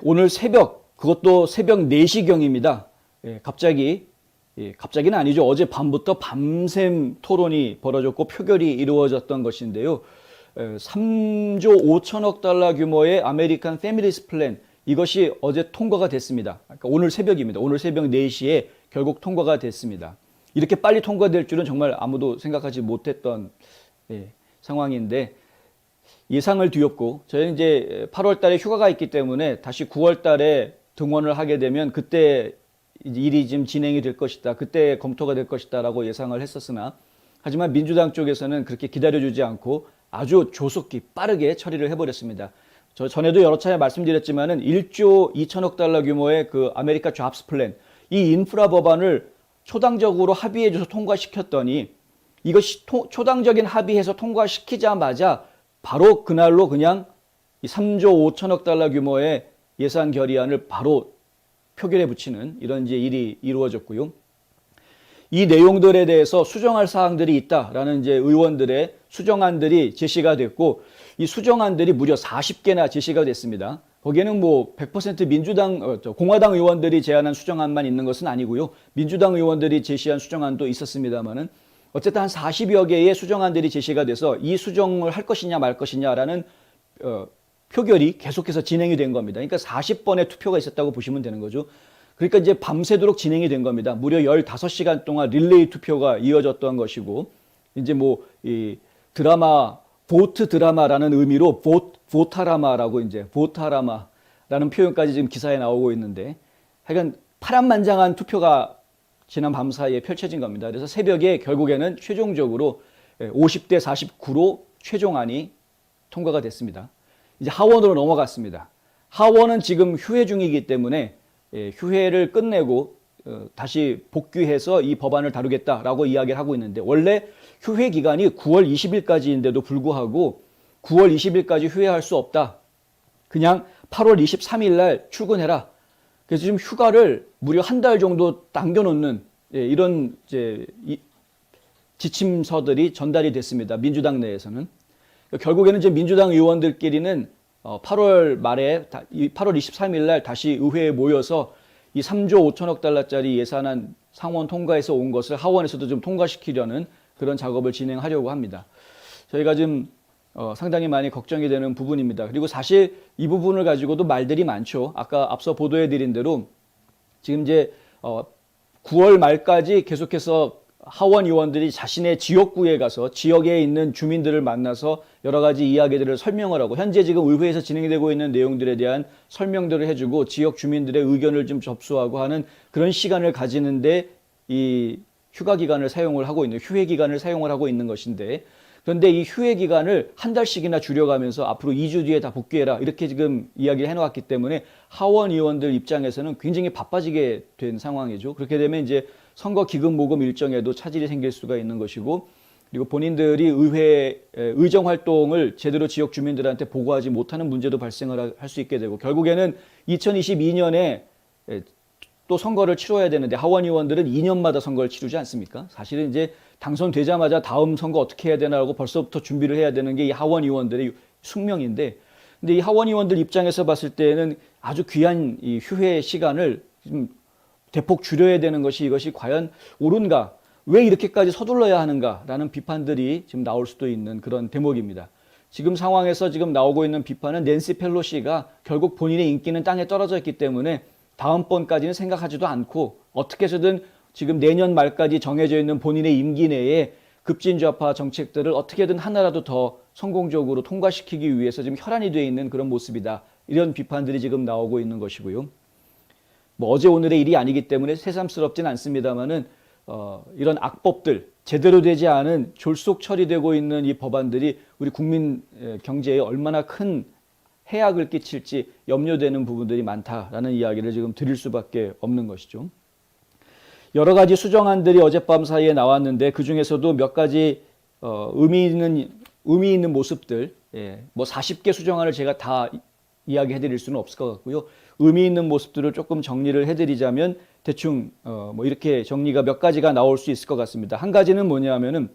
오늘 새벽, 그것도 새벽 4시경입니다. 갑자기는 아니죠. 어제 밤부터 밤샘 토론이 벌어졌고 표결이 이루어졌던 것인데요. 3조 5천억 달러 규모의 아메리칸 패밀리스 플랜, 이것이 어제 통과가 됐습니다. 그러니까 오늘 새벽입니다. 오늘 새벽 4시에 결국 통과가 됐습니다. 이렇게 빨리 통과될 줄은 정말 아무도 생각하지 못했던 상황인데, 예상을 뒤엎고 저희는 이제 8월 달에 휴가가 있기 때문에 다시 9월 달에 등원을 하게 되면 그때 일이 좀 진행이 될 것이다, 그때 검토가 될 것이다 라고 예상을 했었으나, 하지만 민주당 쪽에서는 그렇게 기다려주지 않고 아주 조속히 빠르게 처리를 해버렸습니다. 저 전에도 여러 차례 말씀드렸지만은 1조 2천억 달러 규모의 그 아메리카 잡스 플랜, 이 인프라 법안을 초당적으로 합의해줘서 통과시켰더니, 이것이 초당적인 합의해서 통과시키자마자 바로 그날로 그냥 3조 5천억 달러 규모의 예산 결의안을 바로 표결에 붙이는 이런 이제 일이 이루어졌고요. 이 내용들에 대해서 수정할 사항들이 있다라는 이제 의원들의 수정안들이 제시가 됐고, 이 수정안들이 무려 40개나 제시가 됐습니다. 거기에는 뭐 100% 공화당 의원들이 제안한 수정안만 있는 것은 아니고요. 민주당 의원들이 제시한 수정안도 있었습니다만은, 어쨌든 한 40여 개의 수정안들이 제시가 돼서 이 수정을 할 것이냐 말 것이냐라는 표결이 계속해서 진행이 된 겁니다. 그러니까 40번의 투표가 있었다고 보시면 되는 거죠. 그러니까 이제 밤새도록 진행이 된 겁니다. 무려 15시간 동안 릴레이 투표가 이어졌던 것이고, 이제 뭐 이 보트 드라마라는 의미로 보타라마라고, 이제 보타라마라는 표현까지 지금 기사에 나오고 있는데, 하여간 파란만장한 투표가 지난 밤 사이에 펼쳐진 겁니다. 그래서 새벽에 결국에는 최종적으로 50대 49로 최종안이 통과가 됐습니다. 이제 하원으로 넘어갔습니다. 하원은 지금 휴회 중이기 때문에 휴회를 끝내고 다시 복귀해서 이 법안을 다루겠다라고 이야기를 하고 있는데, 원래 휴회 기간이 9월 20일까지인데도 불구하고 9월 20일까지 휴회할 수 없다, 그냥 8월 23일 날 출근해라. 그래서 지금 휴가를 무려 한 달 정도 당겨놓는 이런 이제 지침서들이 전달이 됐습니다. 민주당 내에서는. 결국에는 이제 민주당 의원들끼리는 8월 말에 8월 23일 날 다시 의회에 모여서 이 3조 5천억 달러짜리 예산안 상원 통과해서 온 것을 하원에서도 좀 통과시키려는 그런 작업을 진행하려고 합니다. 저희가 지금 상당히 많이 걱정이 되는 부분입니다. 그리고 사실 이 부분을 가지고도 말들이 많죠. 아까 앞서 보도해드린 대로 지금 이제 9월 말까지 계속해서 하원 의원들이 자신의 지역구에 가서 지역에 있는 주민들을 만나서 여러 가지 이야기들을 설명을 하고, 현재 지금 의회에서 진행되고 있는 내용들에 대한 설명들을 해주고 지역 주민들의 의견을 좀 접수하고 하는 그런 시간을 가지는데 이 휴가 기간을 사용을 하고 있는, 휴회 기간을 사용을 하고 있는 것인데, 그런데 이 휴회 기간을 한 달씩이나 줄여가면서 앞으로 2주 뒤에 다 복귀해라, 이렇게 지금 이야기를 해놓았기 때문에 하원 의원들 입장에서는 굉장히 바빠지게 된 상황이죠. 그렇게 되면 이제 선거 기금 모금 일정에도 차질이 생길 수가 있는 것이고, 그리고 본인들이 의회 의정 활동을 제대로 지역 주민들한테 보고하지 못하는 문제도 발생을 할 수 있게 되고, 결국에는 2022년에 또 선거를 치러야 되는데, 하원 의원들은 2년마다 선거를 치르지 않습니까? 사실은 이제 당선되자마자 다음 선거 어떻게 해야 되나라고 벌써부터 준비를 해야 되는 게 이 하원 의원들의 숙명인데, 근데 이 하원 의원들 입장에서 봤을 때는 아주 귀한 이 휴회 시간을 좀 대폭 줄여야 되는 것이, 이것이 과연 옳은가? 왜 이렇게까지 서둘러야 하는가라는 비판들이 지금 나올 수도 있는 그런 대목입니다. 지금 상황에서 지금 나오고 있는 비판은 낸시 펠로시가 결국 본인의 인기는 땅에 떨어져 있기 때문에 다음번까지는 생각하지도 않고 어떻게 해서든 지금 내년 말까지 정해져 있는 본인의 임기 내에 급진좌파 정책들을 어떻게든 하나라도 더 성공적으로 통과시키기 위해서 지금 혈안이 되어 있는 그런 모습이다, 이런 비판들이 지금 나오고 있는 것이고요. 뭐 어제 오늘의 일이 아니기 때문에 새삼스럽진 않습니다만은 이런 악법들, 제대로 되지 않은 졸속 처리되고 있는 이 법안들이 우리 국민 경제에 얼마나 큰 해악을 끼칠지 염려되는 부분들이 많다라는 이야기를 지금 드릴 수밖에 없는 것이죠. 여러 가지 수정안들이 어젯밤 사이에 나왔는데, 그 중에서도 몇 가지 의미 있는 모습들, 뭐 40개 수정안을 제가 다 이야기해 드릴 수는 없을 것 같고요. 의미 있는 모습들을 조금 정리를 해드리자면 대충 뭐 이렇게 정리가 몇 가지가 나올 수 있을 것 같습니다. 한 가지는 뭐냐면은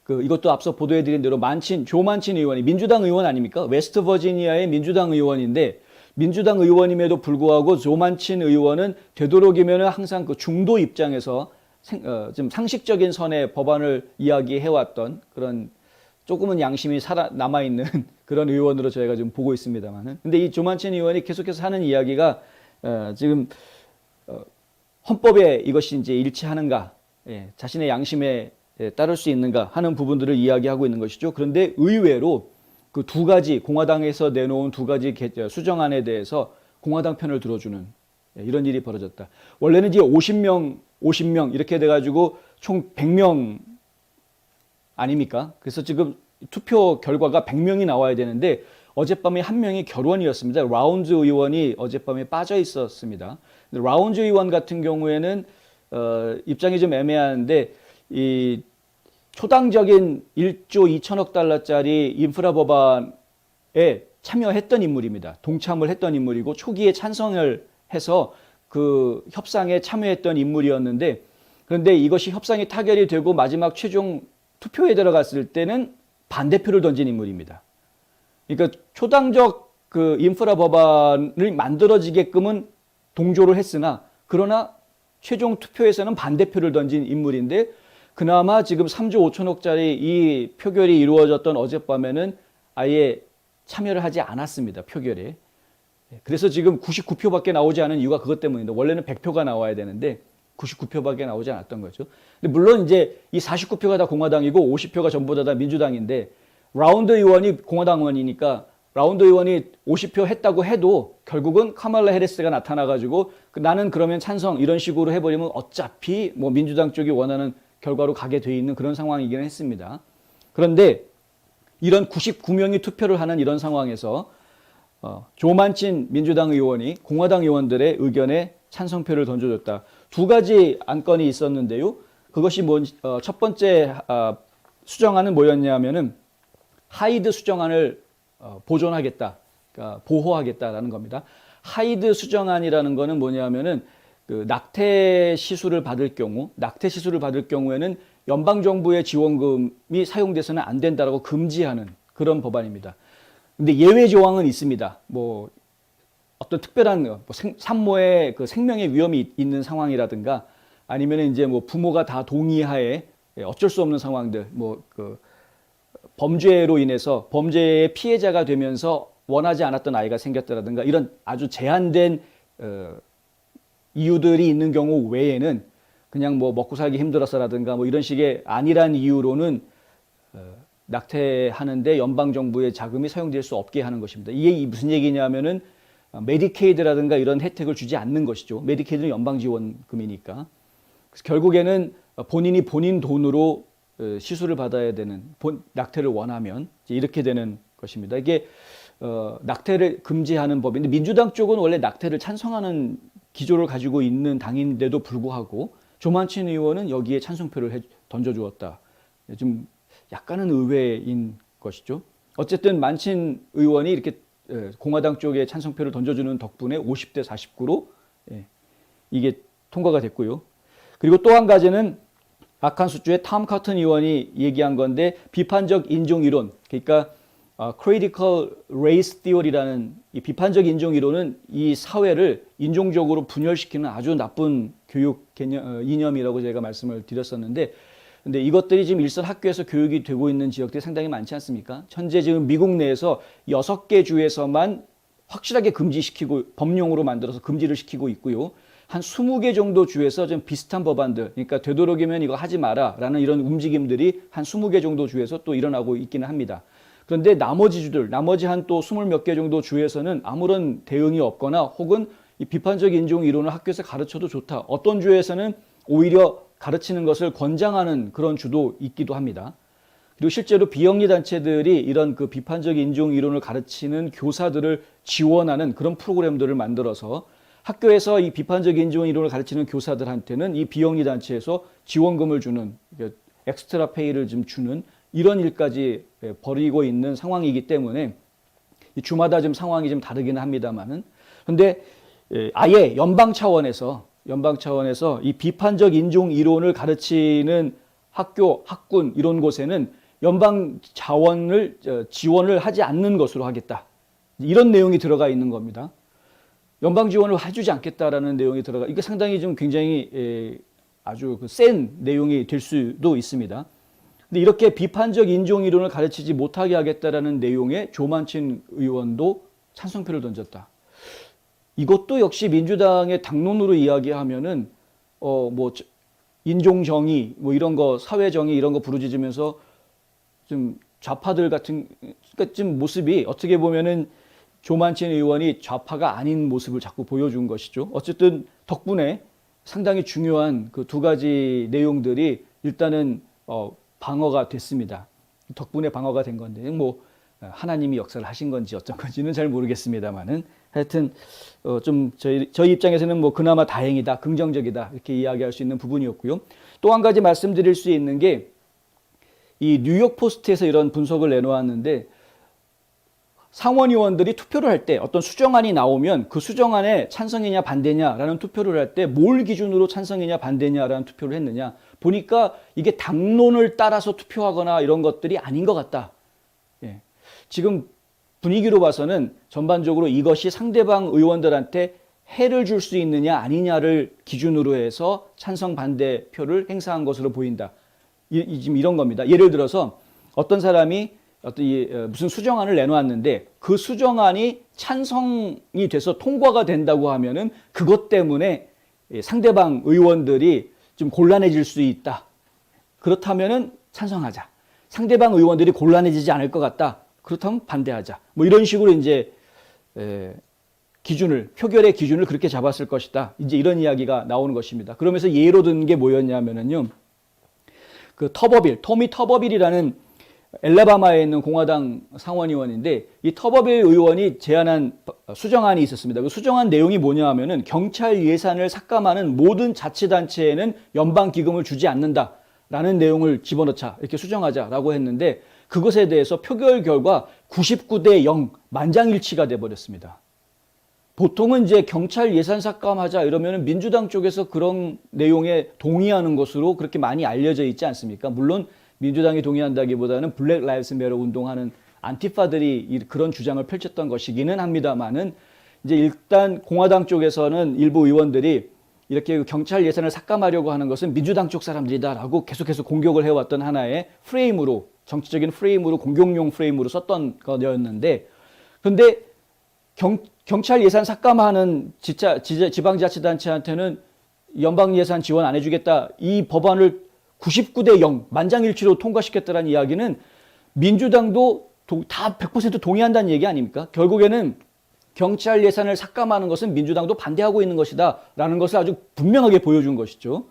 이것도 앞서 보도해드린 대로 조 만친 의원이 민주당 의원 아닙니까? 웨스트 버지니아의 민주당 의원인데, 민주당 의원임에도 불구하고 조만친 의원은 되도록이면 항상 그 중도 입장에서 좀 상식적인 선의 법안을 이야기해왔던 그런 조금은 양심이 남아있는 그런 의원으로 저희가 좀 보고 있습니다만은. 근데 이 조만친 의원이 계속해서 하는 이야기가 지금 헌법에 이것이 이제 일치하는가, 자신의 양심에 따를 수 있는가 하는 부분들을 이야기하고 있는 것이죠. 그런데 의외로 그 두 가지, 공화당에서 내놓은 두 가지 수정안에 대해서 공화당 편을 들어주는 이런 일이 벌어졌다. 원래는 이제 50명 이렇게 돼가지고 총 100명 아닙니까? 그래서 지금 투표 결과가 100명이 나와야 되는데 어젯밤에 한 명이 결원이었습니다. 라운즈 의원이 어젯밤에 빠져 있었습니다. 라운즈 의원 같은 경우에는 입장이 좀 애매한데 이 초당적인 1조 2천억 달러짜리 인프라 법안에 참여했던 인물입니다. 동참을 했던 인물이고 초기에 찬성을 해서 그 협상에 참여했던 인물이었는데, 그런데 이것이 협상이 타결이 되고 마지막 최종 투표에 들어갔을 때는 반대표를 던진 인물입니다. 그러니까 초당적 그 인프라 법안을 만들어지게끔은 동조를 했으나 그러나 최종 투표에서는 반대표를 던진 인물인데, 그나마 지금 3조 5천억짜리 이 표결이 이루어졌던 어젯밤에는 아예 참여를 하지 않았습니다. 표결에. 그래서 지금 99표밖에 나오지 않은 이유가 그것 때문인데, 원래는 100표가 나와야 되는데 99표밖에 나오지 않았던 거죠. 근데 물론 이제 이 49표가 다 공화당이고 50표가 전부 다 민주당인데, 라운드 의원이 공화당 의원이니까 라운드 의원이 50표 했다고 해도 결국은 카말라 해리스가 나타나가지고 나는 그러면 찬성 이런 식으로 해버리면 어차피 뭐 민주당 쪽이 원하는 결과로 가게 돼 있는 그런 상황이기는 했습니다. 그런데 이런 99명이 투표를 하는 이런 상황에서 조만친 민주당 의원이 공화당 의원들의 의견에 찬성표를 던져줬다. 두 가지 안건이 있었는데요. 그것이 첫 번째 수정안은 뭐였냐면은 하이드 수정안을 보존하겠다, 그러니까 보호하겠다라는 겁니다. 하이드 수정안이라는 거는 뭐냐면은 그 낙태 시술을 받을 경우에는 연방 정부의 지원금이 사용돼서는 안 된다라고 금지하는 그런 법안입니다. 근데 예외 조항은 있습니다. 뭐 어떤 특별한 산모의 그 생명의 위험이 있는 상황이라든가 아니면 이제 뭐 부모가 다 동의하에 어쩔 수 없는 상황들, 그 범죄로 인해서 범죄의 피해자가 되면서 원하지 않았던 아이가 생겼다라든가 이런 아주 제한된 이유들이 있는 경우 외에는 그냥 뭐 먹고 살기 힘들어서라든가 뭐 이런 식의 아니란 이유로는 낙태하는데 연방 정부의 자금이 사용될 수 없게 하는 것입니다. 이게 무슨 얘기냐면은 메디케이드라든가 이런 혜택을 주지 않는 것이죠. 메디케이드는 연방 지원금이니까. 그래서 결국에는 본인이 본인 돈으로 시술을 받아야 되는, 낙태를 원하면 이렇게 되는 것입니다. 이게 낙태를 금지하는 법인데, 민주당 쪽은 원래 낙태를 찬성하는 기조를 가지고 있는 당인데도 불구하고 조만친 의원은 여기에 찬성표를 던져주었다. 좀 약간은 의외인 것이죠. 어쨌든 만친 의원이 이렇게 공화당 쪽에 찬성표를 던져주는 덕분에 50대 49로 이게 통과가 됐고요. 그리고 또 한 가지는 아칸소주의 톰 커튼 의원이 얘기한 건데, 비판적 인종 이론, 그러니까 critical race theory라는 이 비판적 인종 이론은 이 사회를 인종적으로 분열시키는 아주 나쁜 교육 이념이라고 제가 말씀을 드렸었는데, 근데 이것들이 지금 일선 학교에서 교육이 되고 있는 지역들이 상당히 많지 않습니까? 현재 지금 미국 내에서 6개 주에서만 확실하게 금지시키고 법령으로 만들어서 금지를 시키고 있고요. 한 20개 정도 주에서 좀 비슷한 법안들, 그러니까 되도록이면 이거 하지 마라 라는 이런 움직임들이 한 20개 정도 주에서 또 일어나고 있기는 합니다. 그런데 나머지 주들, 나머지 한 또 20 몇 개 정도 주에서는 아무런 대응이 없거나 혹은 이 비판적 인종 이론을 학교에서 가르쳐도 좋다. 어떤 주에서는 오히려 가르치는 것을 권장하는 그런 주도 있기도 합니다. 그리고 실제로 비영리 단체들이 이런 그 비판적 인종 이론을 가르치는 교사들을 지원하는 그런 프로그램들을 만들어서 학교에서 이 비판적 인종 이론을 가르치는 교사들한테는 이 비영리 단체에서 지원금을 주는, 엑스트라 페이를 좀 주는 이런 일까지 벌이고 있는 상황이기 때문에 주마다 좀 상황이 좀 다르기는 합니다만은, 근데 아예 연방 차원에서 이 비판적 인종 이론을 가르치는 학교, 학군 이런 곳에는 연방 자원을 지원을 하지 않는 것으로 하겠다. 이런 내용이 들어가 있는 겁니다. 연방 지원을 해주지 않겠다라는 내용이 들어가. 이게 상당히 좀 굉장히 아주 센 내용이 될 수도 있습니다. 근데 이렇게 비판적 인종 이론을 가르치지 못하게 하겠다라는 내용의 조만친 의원도 찬성표를 던졌다. 이것도 역시 민주당의 당론으로 이야기하면은 뭐 인종 정의 뭐 이런 거 사회 정의 이런 거 부르짖으면서 좀 좌파들 같은 그러니까 좀 모습이 어떻게 보면은 조만친 의원이 좌파가 아닌 모습을 자꾸 보여준 것이죠. 어쨌든 덕분에 상당히 중요한 그 두 가지 내용들이 일단은 방어가 됐습니다. 덕분에 방어가 된 건데 뭐 하나님이 역사를 하신 건지 어쩐 건지는 잘 모르겠습니다만은 하여튼 좀 저희 입장에서는 뭐 그나마 다행이다, 긍정적이다 이렇게 이야기할 수 있는 부분이었고요. 또 한 가지 말씀드릴 수 있는 게 이 뉴욕 포스트에서 이런 분석을 내놓았는데 상원 의원들이 투표를 할 때 어떤 수정안이 나오면 그 수정안에 찬성이냐 반대냐라는 투표를 할 때 뭘 기준으로 찬성이냐 반대냐라는 투표를 했느냐 보니까 이게 당론을 따라서 투표하거나 이런 것들이 아닌 것 같다. 예. 지금 분위기로 봐서는 전반적으로 이것이 상대방 의원들한테 해를 줄 수 있느냐 아니냐를 기준으로 해서 찬성 반대 표를 행사한 것으로 보인다. 지금 이런 겁니다. 예를 들어서 어떤 사람이 무슨 수정안을 내놓았는데 그 수정안이 찬성이 돼서 통과가 된다고 하면은 그것 때문에 상대방 의원들이 좀 곤란해질 수 있다. 그렇다면은 찬성하자. 상대방 의원들이 곤란해지지 않을 것 같다. 그렇다면 반대하자. 뭐 이런 식으로 이제 표결의 기준을 그렇게 잡았을 것이다. 이제 이런 이야기가 나오는 것입니다. 그러면서 예로 든 게 뭐였냐면은요. 그 토미 터버빌이라는 엘라바마에 있는 공화당 상원의원인데 이 터버빌 의원이 제안한 수정안이 있었습니다. 그 수정안 내용이 뭐냐 하면은 경찰 예산을 삭감하는 모든 자치단체에는 연방기금을 주지 않는다라는 내용을 집어넣자 이렇게 수정하자라고 했는데 그것에 대해서 표결 결과 99대 0 만장일치가 돼버렸습니다. 보통은 이제 경찰 예산 삭감하자 이러면은 민주당 쪽에서 그런 내용에 동의하는 것으로 그렇게 많이 알려져 있지 않습니까? 물론 민주당이 동의한다기보다는 블랙 라이브스 매터 운동하는 안티파들이 그런 주장을 펼쳤던 것이기는 합니다만은 이제 일단 공화당 쪽에서는 일부 의원들이 이렇게 경찰 예산을 삭감하려고 하는 것은 민주당 쪽 사람들이다라고 계속해서 공격을 해왔던 하나의 프레임으로 정치적인 프레임으로 공격용 프레임으로 썼던 거였는데 그런데 경찰 예산 삭감하는 지방자치단체한테는 연방 예산 지원 안 해주겠다 이 법안을 99대 0 만장일치로 통과시켰다는 이야기는 민주당도 다 100% 동의한다는 얘기 아닙니까? 결국에는 경찰 예산을 삭감하는 것은 민주당도 반대하고 있는 것이다 라는 것을 아주 분명하게 보여준 것이죠.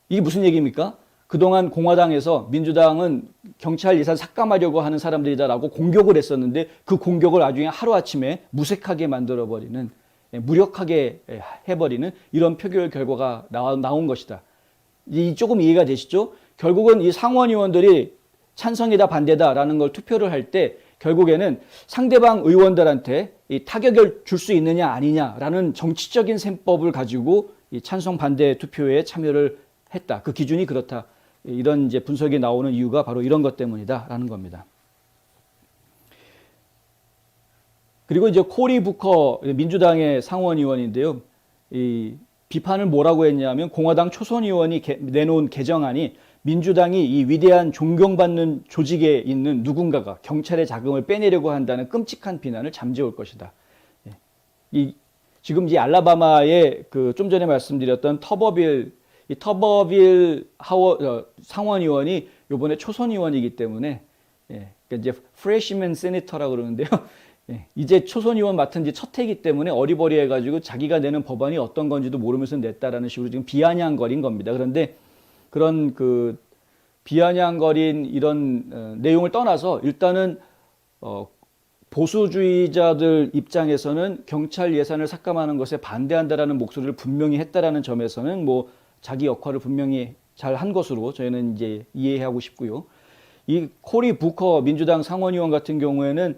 이게 무슨 얘기입니까? 그동안 공화당에서 민주당은 경찰 예산 삭감하려고 하는 사람들이다라고 공격을 했었는데 그 공격을 나중에 하루아침에 무색하게 만들어버리는 무력하게 해버리는 이런 표결 결과가 나온 것이다. 조금 이해가 되시죠? 결국은 이 상원의원들이 찬성이다 반대다라는 걸 투표를 할 때 결국에는 상대방 의원들한테 이 타격을 줄 수 있느냐 아니냐라는 정치적인 셈법을 가지고 이 찬성 반대 투표에 참여를 했다. 그 기준이 그렇다. 이런 이제 분석이 나오는 이유가 바로 이런 것 때문이다라는 겁니다. 그리고 이제 코리 부커 민주당의 상원의원인데요. 이 비판을 뭐라고 했냐면 공화당 초선 의원이 내놓은 개정안이 민주당이 이 위대한 존경받는 조직에 있는 누군가가 경찰의 자금을 빼내려고 한다는 끔찍한 비난을 잠재울 것이다. 지금 이 알라바마의 그 좀 전에 말씀드렸던 터버빌 상원의원이 이번에 초선 의원이기 때문에 그러니까 이제 프레시맨 세니터라고 그러는데요. 이제 초선 의원 맡은 지 첫 해이기 때문에 어리버리해가지고 자기가 내는 법안이 어떤 건지도 모르면서 냈다라는 식으로 지금 비아냥거린 겁니다. 그런데 그런 그 비아냥거린 이런 내용을 떠나서 일단은 보수주의자들 입장에서는 경찰 예산을 삭감하는 것에 반대한다라는 목소리를 분명히 했다라는 점에서는 뭐 자기 역할을 분명히 잘 한 것으로 저희는 이제 이해하고 싶고요. 이 코리 부커 민주당 상원의원 같은 경우에는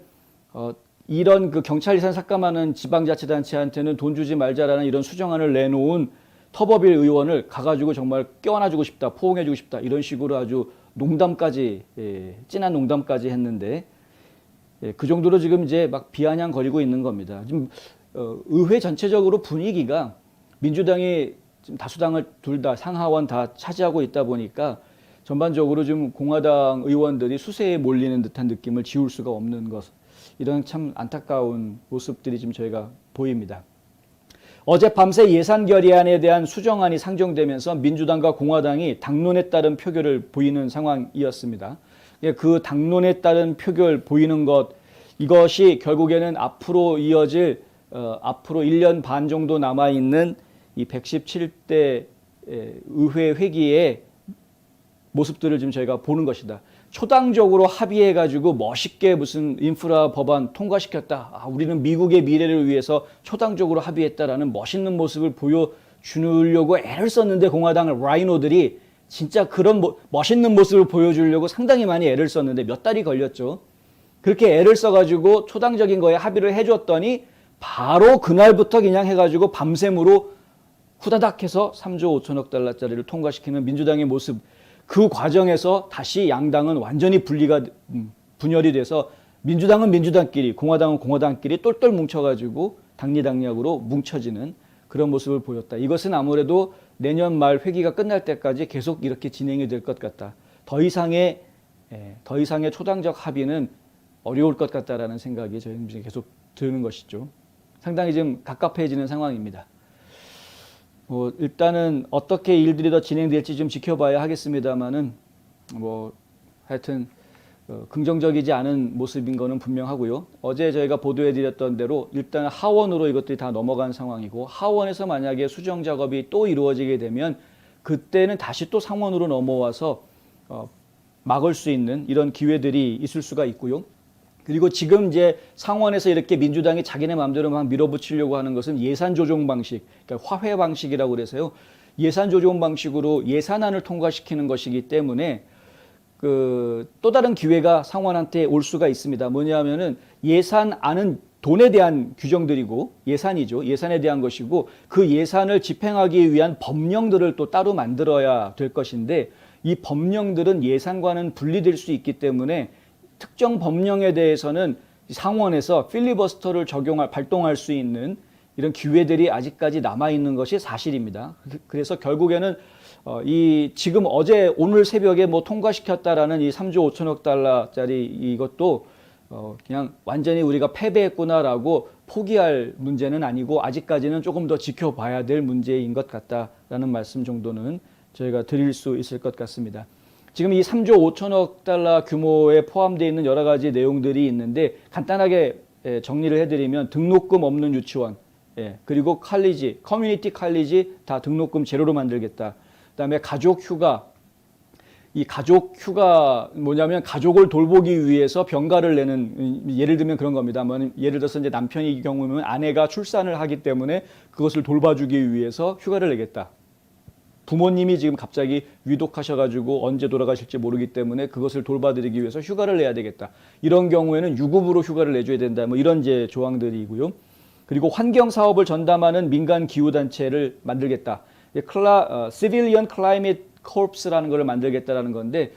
이런 그 경찰 예산 삭감하는 지방자치단체한테는 돈 주지 말자라는 이런 수정안을 내놓은 터버빌 의원을 가가지고 정말 껴안아주고 싶다, 포옹해주고 싶다 이런 식으로 아주 농담까지 진한 농담까지 했는데 그 정도로 지금 이제 막 비아냥거리고 있는 겁니다. 지금 의회 전체적으로 분위기가 민주당이 지금 다수당을 둘 다 상하원 다 차지하고 있다 보니까 전반적으로 좀 공화당 의원들이 수세에 몰리는 듯한 느낌을 지울 수가 없는 것, 이런 참 안타까운 모습들이 지금 저희가 보입니다. 어젯밤새 예산 결의안에 대한 수정안이 상정되면서 민주당과 공화당이 당론에 따른 표결을 보이는 상황이었습니다. 그 당론에 따른 표결 보이는 것, 이것이 결국에는 앞으로 이어질 앞으로 1년 반 정도 남아있는 이 117대 의회 회기의 모습들을 지금 저희가 보는 것이다. 초당적으로 합의해가지고 멋있게 무슨 인프라 법안 통과시켰다. 우리는 미국의 미래를 위해서 초당적으로 합의했다라는 멋있는 모습을 보여주려고 애를 썼는데 공화당 라이노들이 진짜 그런 멋있는 모습을 보여주려고 상당히 많이 애를 썼는데 몇 달이 걸렸죠. 그렇게 애를 써가지고 초당적인 거에 합의를 해줬더니 바로 그날부터 그냥 해가지고 밤샘으로 후다닥 해서 3조 5천억 달러짜리를 통과시키는 민주당의 모습, 그 과정에서 다시 양당은 완전히 분열이 돼서 민주당은 민주당끼리, 공화당은 공화당끼리 똘똘 뭉쳐가지고 당리당략으로 뭉쳐지는 그런 모습을 보였다. 이것은 아무래도 내년 말 회기가 끝날 때까지 계속 이렇게 진행이 될 것 같다. 더 이상의 초당적 합의는 어려울 것 같다라는 생각이 저희는 계속 드는 것이죠. 상당히 지금 갑갑해지는 상황입니다. 일단은 어떻게 일들이 더 진행될지 좀 지켜봐야 하겠습니다만은 하여튼 긍정적이지 않은 모습인 거는 분명하고요. 어제 저희가 보도해드렸던 대로 일단 하원으로 이것들이 다 넘어간 상황이고, 하원에서 만약에 수정 작업이 또 이루어지게 되면 그때는 다시 또 상원으로 넘어와서 막을 수 있는 이런 기회들이 있을 수가 있고요. 그리고 지금 이제 상원에서 이렇게 민주당이 자기네 마음대로 막 밀어붙이려고 하는 것은 예산 조정 방식, 그러니까 화회 방식이라고 그래서요. 예산 조정 방식으로 예산안을 통과시키는 것이기 때문에 또 다른 기회가 상원한테 올 수가 있습니다. 뭐냐면은 예산안은 돈에 대한 규정들이고 예산이죠. 예산에 대한 것이고, 그 예산을 집행하기 위한 법령들을 또 따로 만들어야 될 것인데, 이 법령들은 예산과는 분리될 수 있기 때문에 특정 법령에 대해서는 상원에서 필리버스터를 발동할 수 있는 이런 기회들이 아직까지 남아있는 것이 사실입니다. 그래서 결국에는 지금 오늘 새벽에 통과시켰다라는 이 3조 5천억 달러짜리 이것도 그냥 완전히 우리가 패배했구나라고 포기할 문제는 아니고, 아직까지는 조금 더 지켜봐야 될 문제인 것 같다라는 말씀 정도는 저희가 드릴 수 있을 것 같습니다. 지금 이 3조 5천억 달러 규모에 포함되어 있는 여러 가지 내용들이 있는데, 간단하게 정리를 해드리면 등록금 없는 유치원, 그리고 커뮤니티 칼리지 다 등록금 제로로 만들겠다. 그다음에 가족 휴가, 이 가족 휴가 뭐냐면 가족을 돌보기 위해서 병가를 내는, 예를 들면 그런 겁니다. 예를 들어서 이제 남편이 경우면 아내가 출산을 하기 때문에 그것을 돌봐주기 위해서 휴가를 내겠다. 부모님이 지금 갑자기 위독하셔가지고 언제 돌아가실지 모르기 때문에 그것을 돌봐드리기 위해서 휴가를 내야 되겠다. 이런 경우에는 유급으로 휴가를 내줘야 된다. 이런 이제 조항들이고요. 그리고 환경 사업을 전담하는 민간 기후단체를 만들겠다. Civilian Climate Corps라는 걸 만들겠다라는 건데,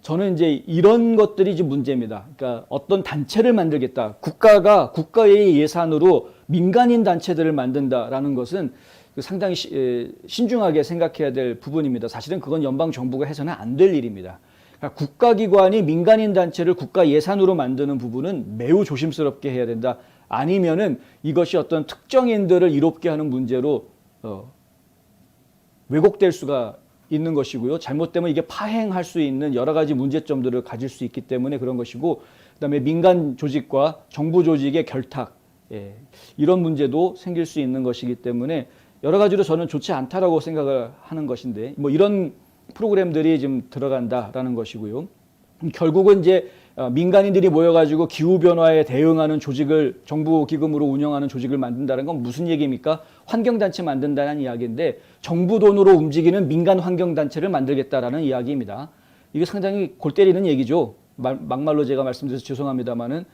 저는 이제 이런 것들이 이제 문제입니다. 그러니까 어떤 단체를 만들겠다. 국가가 국가의 예산으로 민간인 단체들을 만든다라는 것은 상당히 신중하게 생각해야 될 부분입니다. 사실은 그건 연방 정부가 해서는 안 될 일입니다. 그러니까 국가기관이 민간인 단체를 국가 예산으로 만드는 부분은 매우 조심스럽게 해야 된다. 아니면은 이것이 어떤 특정인들을 이롭게 하는 문제로 왜곡될 수가 있는 것이고요. 잘못되면 이게 파행할 수 있는 여러 가지 문제점들을 가질 수 있기 때문에 그런 것이고, 그다음에 민간 조직과 정부 조직의 결탁, 이런 문제도 생길 수 있는 것이기 때문에 여러 가지로 저는 좋지 않다라고 생각을 하는 것인데, 이런 프로그램들이 좀 들어간다라는 것이고요. 결국은 이제 민간인들이 모여가지고 기후변화에 대응하는 조직을, 정부 기금으로 운영하는 조직을 만든다는 건 무슨 얘기입니까? 환경단체 만든다는 이야기인데, 정부 돈으로 움직이는 민간 환경단체를 만들겠다라는 이야기입니다. 이게 상당히 골 때리는 얘기죠. 막말로 제가 말씀드려서 죄송합니다만은,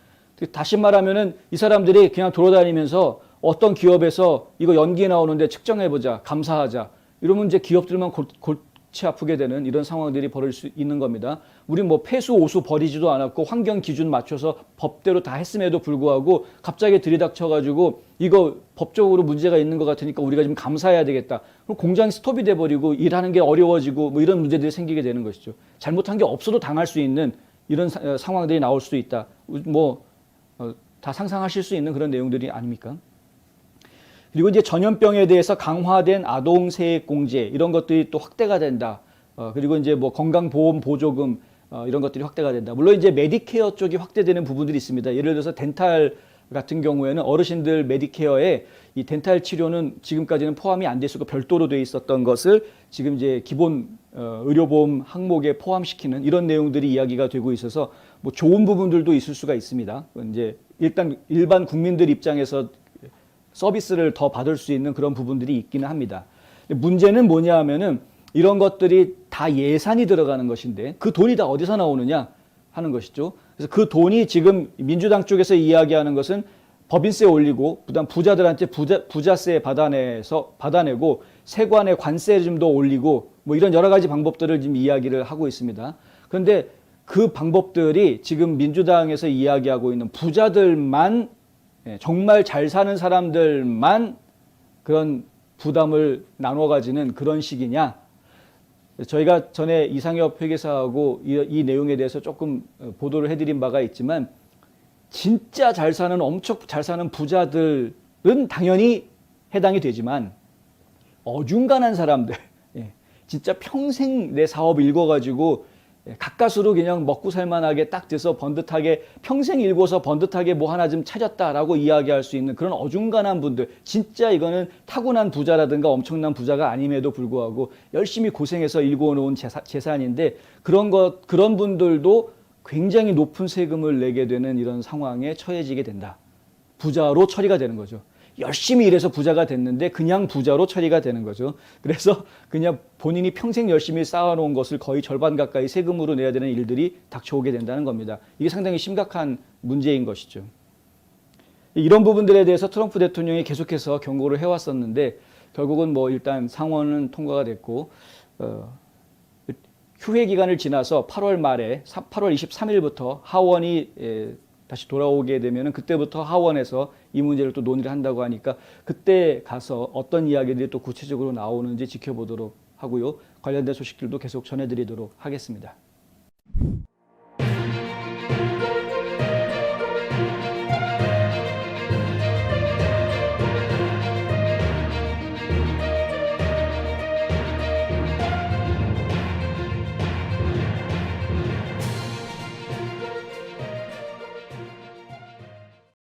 다시 말하면은 이 사람들이 그냥 돌아다니면서 어떤 기업에서 이거 연기 나오는데 측정해보자, 감사하자, 이러면 이제 기업들만 골치 아프게 되는 이런 상황들이 벌어질 수 있는 겁니다. 우리 뭐 폐수, 오수 버리지도 않았고 환경 기준 맞춰서 법대로 다 했음에도 불구하고 갑자기 들이닥쳐가지고 이거 법적으로 문제가 있는 것 같으니까 우리가 좀 감사해야 되겠다. 그럼 공장이 스톱이 돼버리고 일하는 게 어려워지고 뭐 이런 문제들이 생기게 되는 것이죠. 잘못한 게 없어도 당할 수 있는 이런 상황들이 나올 수도 있다. 다 상상하실 수 있는 그런 내용들이 아닙니까? 그리고 이제 전염병에 대해서 강화된 아동세액공제 이런 것들이 또 확대가 된다. 그리고 이제 뭐 건강보험 보조금 이런 것들이 확대가 된다. 물론 이제 메디케어 쪽이 확대되는 부분들이 있습니다. 예를 들어서 덴탈 같은 경우에는 어르신들 메디케어에 이 덴탈 치료는 지금까지는 포함이 안 돼 있었고 별도로 돼 있었던 것을 지금 이제 기본 의료보험 항목에 포함시키는 이런 내용들이 이야기가 되고 있어서 뭐 좋은 부분들도 있을 수가 있습니다. 이제 일단 일반 국민들 입장에서 서비스를 더 받을 수 있는 그런 부분들이 있기는 합니다. 문제는 뭐냐 하면은 이런 것들이 다 예산이 들어가는 것인데 그 돈이 다 어디서 나오느냐 하는 것이죠. 그래서 그 돈이 지금 민주당 쪽에서 이야기하는 것은 법인세 올리고 그다음 부자들한테 부자세 받아내고 세관의 관세 좀 더 올리고 뭐 이런 여러 가지 방법들을 지금 이야기를 하고 있습니다. 그런데 그 방법들이 지금 민주당에서 이야기하고 있는 부자들만 정말 잘 사는 사람들만 그런 부담을 나눠 가지는 그런 식이냐? 저희가 전에 이상엽 회계사하고 이 내용에 대해서 조금 보도를 해드린 바가 있지만 진짜 잘 사는 엄청 잘 사는 부자들은 당연히 해당이 되지만 어중간한 사람들 진짜 평생 내 사업 읽어가지고 가까스로 그냥 먹고 살만하게 딱 돼서 번듯하게 평생 읽어서 번듯하게 뭐 하나 좀 찾았다라고 이야기할 수 있는 그런 어중간한 분들 진짜 이거는 타고난 부자라든가 엄청난 부자가 아님에도 불구하고 열심히 고생해서 읽어놓은 재산인데 그런 분들도 굉장히 높은 세금을 내게 되는 이런 상황에 처해지게 된다. 부자로 처리가 되는 거죠. 열심히 일해서 부자가 됐는데 그냥 부자로 처리가 되는 거죠. 그래서 그냥 본인이 평생 열심히 쌓아놓은 것을 거의 절반 가까이 세금으로 내야 되는 일들이 닥쳐오게 된다는 겁니다. 이게 상당히 심각한 문제인 것이죠. 이런 부분들에 대해서 트럼프 대통령이 계속해서 경고를 해왔었는데 결국은 뭐 일단 상원은 통과가 됐고 휴회 기간을 지나서 8월 말에 8월 23일부터 하원이 다시 돌아오게 되면 그때부터 하원에서 이 문제를 또 논의를 한다고 하니까 그때 가서 어떤 이야기들이 또 구체적으로 나오는지 지켜보도록 하고요. 관련된 소식들도 계속 전해드리도록 하겠습니다.